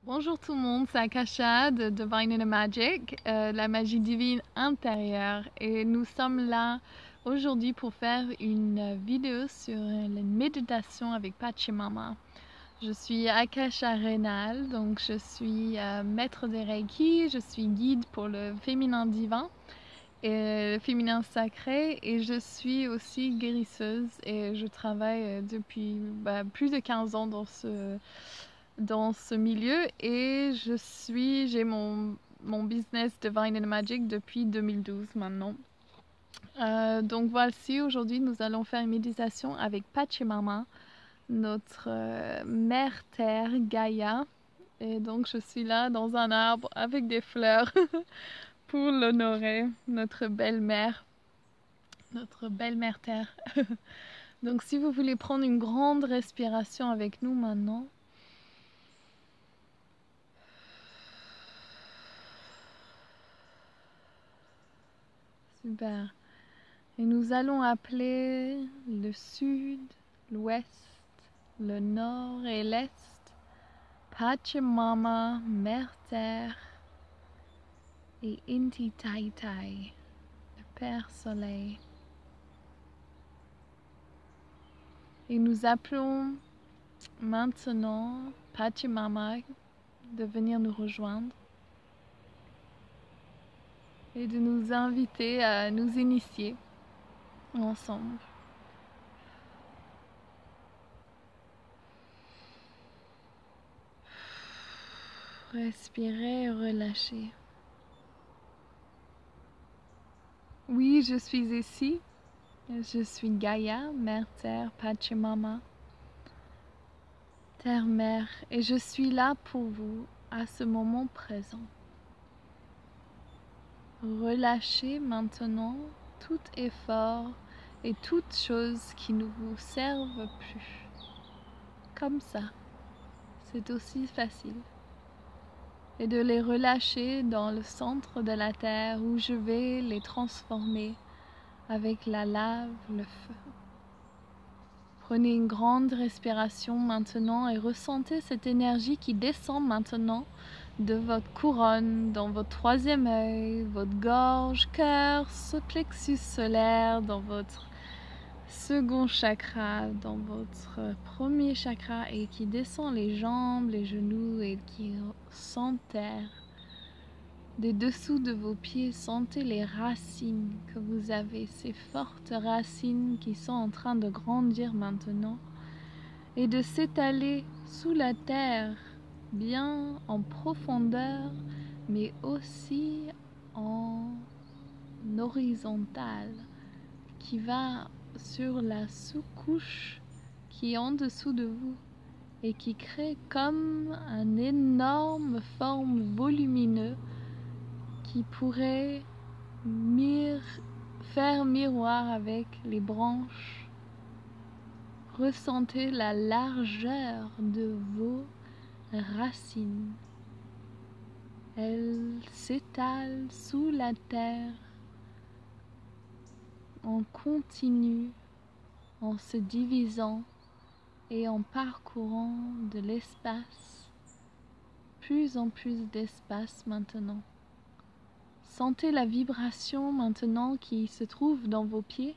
Bonjour tout le monde, c'est Akasha de Divine and Magic, la magie divine intérieure. Et nous sommes là aujourd'hui pour faire une vidéo sur la méditation avec Pachamama. Je suis Akasha Rénal, donc je suis maître des Reiki, je suis guide pour le féminin divin et le féminin sacré, et je suis aussi guérisseuse et je travaille depuis plus de 15 ans dans ce milieu, et j'ai mon business Divine and Magic depuis 2012 maintenant. Donc voici, aujourd'hui nous allons faire une méditation avec Pachamama, notre mère terre Gaïa. Et donc je suis là dans un arbre avec des fleurs pour l'honorer, notre belle-mère terre. Donc si vous voulez prendre une grande respiration avec nous maintenant. Super. Et nous allons appeler le sud, l'ouest, le nord et l'est Pachamama, Mère Terre, et Inti Tai Tai, le Père Soleil. Et nous appelons maintenant Pachamama de venir nous rejoindre et de nous inviter à nous initier ensemble. Respirez et relâchez. Oui, je suis ici. Je suis Gaïa, Mère Terre, Pachamama, Terre-Mère, et je suis là pour vous à ce moment présent. Relâchez maintenant tout effort et toute chose qui ne vous servent plus. Comme ça, c'est aussi facile. Et de les relâcher dans le centre de la terre où je vais les transformer avec la lave, le feu. Prenez une grande respiration maintenant et ressentez cette énergie qui descend maintenant de votre couronne, dans votre troisième œil, votre gorge, cœur, ce plexus solaire, dans votre second chakra, dans votre premier chakra, et qui descend les jambes, les genoux, et qui s'enterre des dessous de vos pieds. Sentez les racines que vous avez, ces fortes racines qui sont en train de grandir maintenant et de s'étaler sous la terre, bien en profondeur, mais aussi en horizontale, qui va sur la sous-couche qui est en dessous de vous et qui crée comme un énorme forme volumineux qui pourrait faire miroir avec les branches. Ressentez la largeur de vos racines. Elles s'étalent sous la terre en continu, en se divisant et en parcourant de l'espace, plus en plus d'espace maintenant. Sentez la vibration maintenant qui se trouve dans vos pieds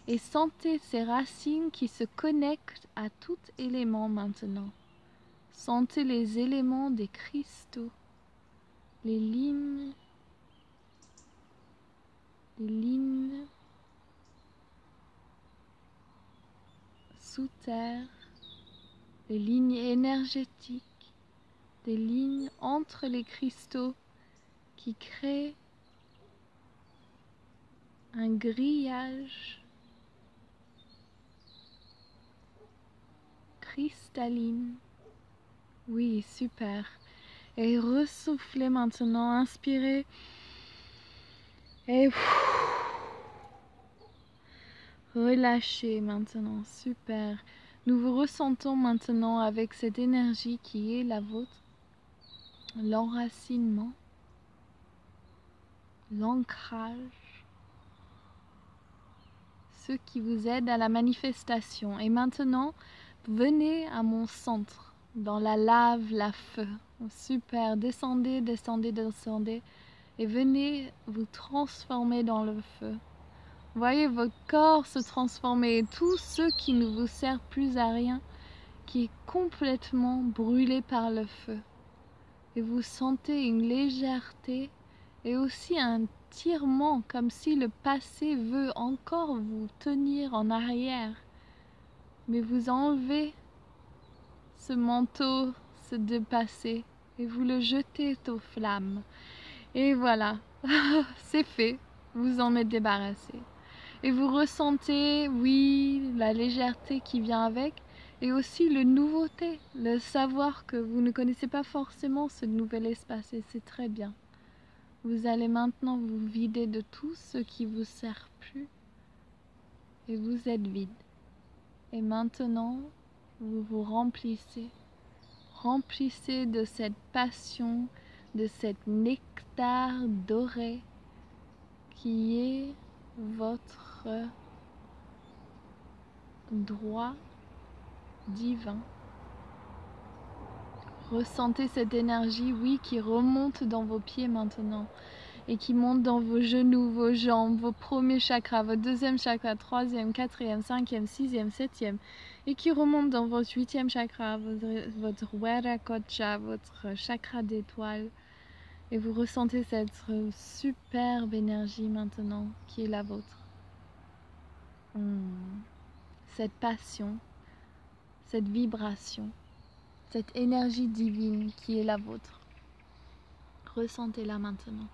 et sentez ces racines qui se connectent à tout élément maintenant. Sentez les éléments des cristaux, les lignes sous terre, les lignes énergétiques, des lignes entre les cristaux qui créent un grillage cristalline. Oui, super. Et ressoufflez maintenant, inspirez et relâchez maintenant, super. Nous vous ressentons maintenant avec cette énergie qui est la vôtre, l'enracinement, l'ancrage, ce qui vous aide à la manifestation. Et maintenant, venez à mon centre. dans la lave, la feu. Super, descendez, descendez, descendez et venez vous transformer dans le feu. Voyez votre corps se transformer et tout ce qui ne vous sert plus à rien, qui est complètement brûlé par le feu. Et vous sentez une légèreté et aussi un tirement, comme si le passé veut encore vous tenir en arrière. Mais vous enlevez ce manteau, ce passé, et vous le jetez aux flammes. Et voilà, c'est fait, vous en êtes débarrassé. Et vous ressentez, oui, la légèreté qui vient avec, et aussi la nouveauté, le savoir que vous ne connaissez pas forcément ce nouvel espace, et c'est très bien. Vous allez maintenant vous vider de tout ce qui vous sert plus, et vous êtes vide. Et maintenant, vous vous remplissez. Remplissez de cette passion, de cette nectar doré qui est votre droit divin. Ressentez cette énergie, oui, qui remonte dans vos pieds maintenant et qui monte dans vos genoux, vos jambes, vos premiers chakras, votre deuxième chakra, troisième, quatrième, cinquième, sixième, septième, et qui remonte dans votre huitième chakra, votre Viracocha, votre chakra d'étoile. Et vous ressentez cette superbe énergie maintenant qui est la vôtre. Cette passion, cette vibration, cette énergie divine qui est la vôtre. Ressentez-la maintenant.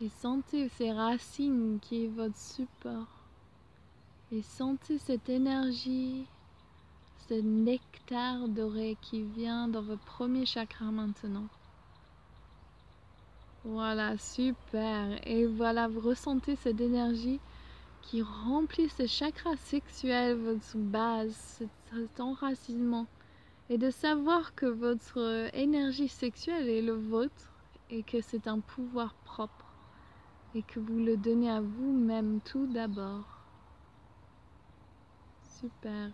Et sentez ces racines qui est votre support. Et sentez cette énergie, ce nectar doré qui vient dans votre premier chakra maintenant. Voilà, super. Et voilà, vous ressentez cette énergie qui remplit ce chakra sexuel, votre base, cet enracinement. Et de savoir que votre énergie sexuelle est le vôtre et que c'est un pouvoir propre. Et que vous le donnez à vous-même tout d'abord. Super.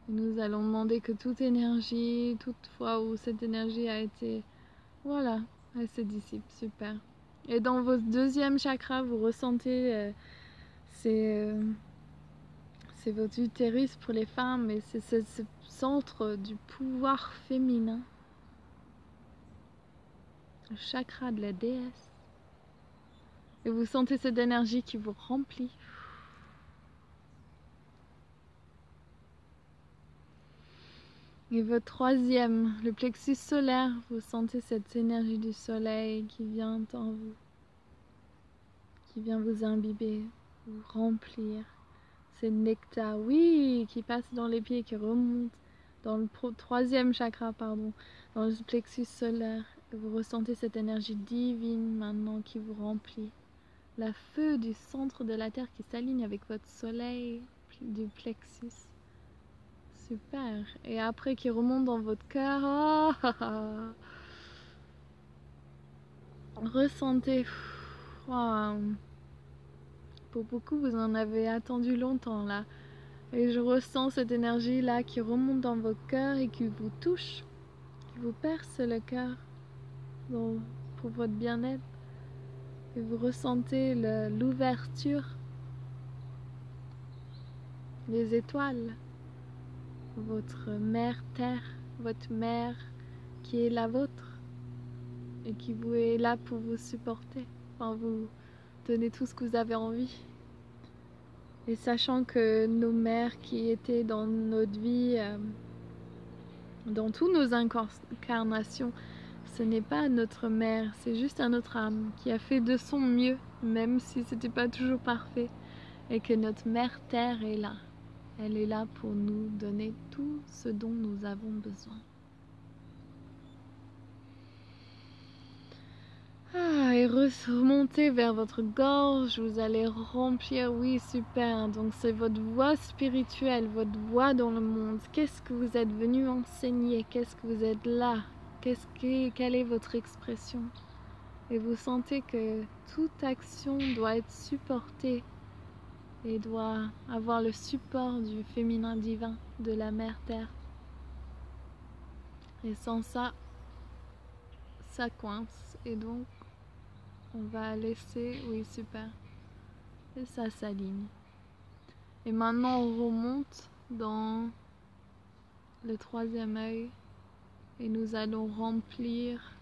Et nous allons demander que toute énergie, toute fois où cette énergie a été, voilà, elle se dissipe. Super. Et dans votre deuxième chakra, vous ressentez, c'est votre utérus pour les femmes, et c'est ce centre du pouvoir féminin. Le chakra de la déesse. Et vous sentez cette énergie qui vous remplit. Et votre troisième, le plexus solaire, vous sentez cette énergie du soleil qui vient en vous, qui vient vous imbiber, vous remplir. C'est nectar, oui, qui passe dans les pieds, qui remonte dans le troisième chakra, pardon, dans le plexus solaire. Et vous ressentez cette énergie divine maintenant qui vous remplit. La feu du centre de la Terre qui s'aligne avec votre soleil du plexus. Super. Et après qui remonte dans votre cœur. Oh, ressentez. Wow. Pour beaucoup, vous en avez attendu longtemps là. Et je ressens cette énergie là qui remonte dans votre cœur et qui vous touche, qui vous perce le cœur pour votre bien-être. Et vous ressentez l'ouverture des étoiles. Votre mère terre, votre mère qui est la vôtre et qui vous est là pour vous supporter, enfin vous donner tout ce que vous avez envie. Et sachant que nos mères qui étaient dans notre vie, dans toutes nos incarnations, ce n'est pas notre mère, c'est juste un autre âme qui a fait de son mieux, même si c'était pas toujours parfait, et que notre mère terre est là. Elle est là pour nous donner tout ce dont nous avons besoin. Et remontez vers votre gorge, vous allez remplir, oui super, donc c'est votre voix spirituelle, votre voix dans le monde. Qu'est-ce que vous êtes venu enseigner? Qu'est-ce que vous êtes là? Quelle est votre expression? Et vous sentez que toute action doit être supportée et doit avoir le support du féminin divin, de la mère terre. Et sans ça, ça coince. Et donc, on va laisser, oui super, et ça s'aligne. Et maintenant on remonte dans le troisième œil et nous allons remplir,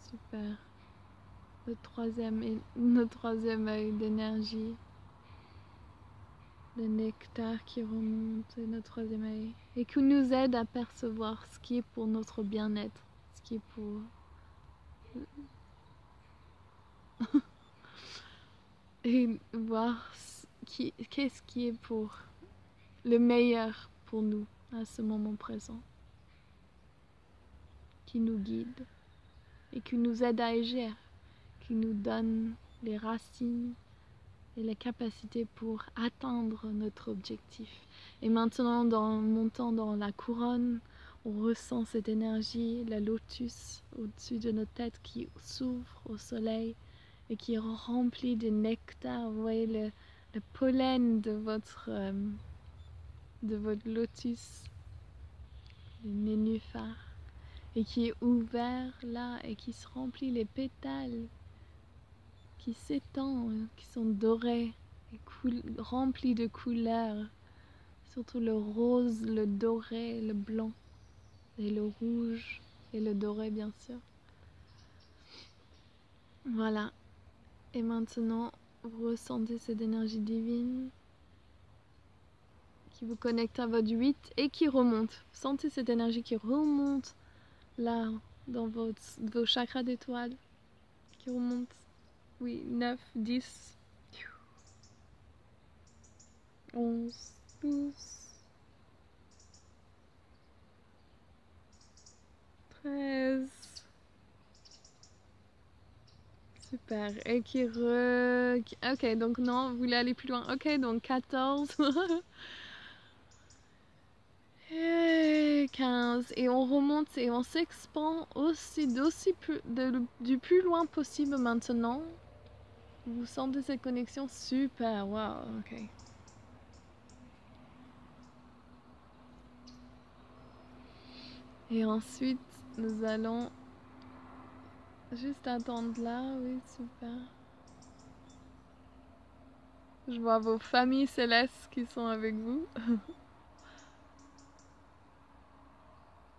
super, notre troisième œil d'énergie, le nectar qui remonte de notre troisième œil et qui nous aide à percevoir ce qui est pour notre bien-être, ce qui est pour et voir qu'est-ce qui est pour le meilleur pour nous à ce moment présent, qui nous guide et qui nous aide à agir, qui nous donne les racines et les capacités pour atteindre notre objectif. Et maintenant, en montant dans la couronne, on ressent cette énergie, la lotus au-dessus de notre tête qui s'ouvre au soleil et qui est remplie de nectar. Vous voyez le pollen de votre lotus, le nénuphar, et qui est ouvert là et qui se remplit les pétales qui s'étendent, qui sont dorés et remplis de couleurs, surtout le rose, le doré, le blanc et le rouge et le doré bien sûr. Voilà. Et maintenant, vous ressentez cette énergie divine qui vous connecte à votre 8 et qui remonte. Sentez cette énergie qui remonte là dans vos chakras d'étoiles, qui remonte, oui, 9, 10, 11, 12, 13. Super. Et qui ok, donc non, vous voulez aller plus loin. Ok, donc 14. Et 15. Et on remonte et on s'expand aussi du plus loin possible maintenant. Vous sentez cette connexion? Super, wow, ok. Et ensuite, nous allons juste attendre là, oui, super. Je vois vos familles célestes qui sont avec vous.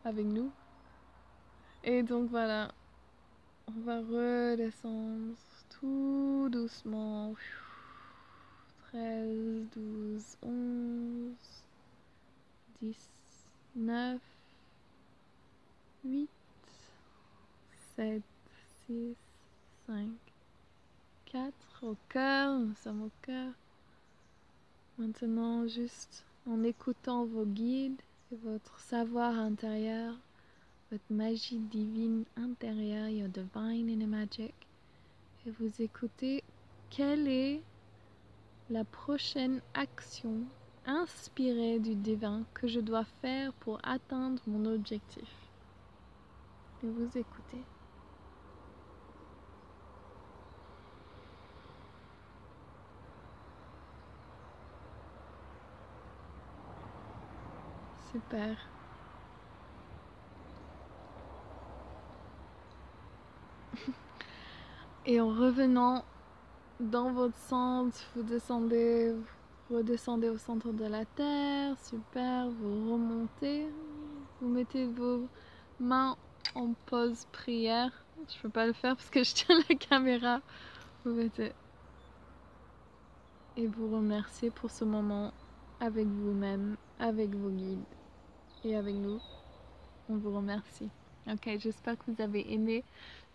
Avec nous. Et donc voilà, on va redescendre tout doucement. 13, 12, 11, 10, 9, 8, 7, 6, 5, 4, au cœur, nous sommes au cœur. Maintenant, juste en écoutant vos guides et votre savoir intérieur, votre magie divine intérieure, your divine inner magic, et vous écoutez quelle est la prochaine action inspirée du divin que je dois faire pour atteindre mon objectif. Et vous écoutez. Super. Et en revenant dans votre centre, vous redescendez au centre de la terre, super, vous remontez, vous mettez vos mains en pause prière. Je peux pas le faire parce que je tiens la caméra. Vous mettez et vous remerciez pour ce moment avec vous-même, avec vos guides et avec nous. On vous remercie. Ok, j'espère que vous avez aimé.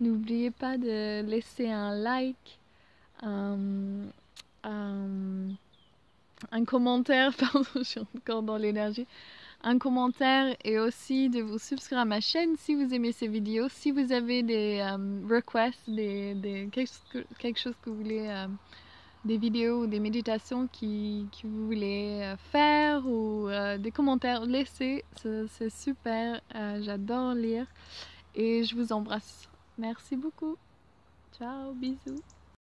N'oubliez pas de laisser un like, un commentaire, pardon, je suis encore dans l'énergie, un commentaire et aussi de vous subscrire à ma chaîne si vous aimez ces vidéos. Si vous avez des requests, quelque chose que vous voulez, des vidéos ou des méditations que vous voulez faire ou des commentaires, laissez, c'est super, j'adore lire et je vous embrasse. Merci beaucoup. Ciao, bisous.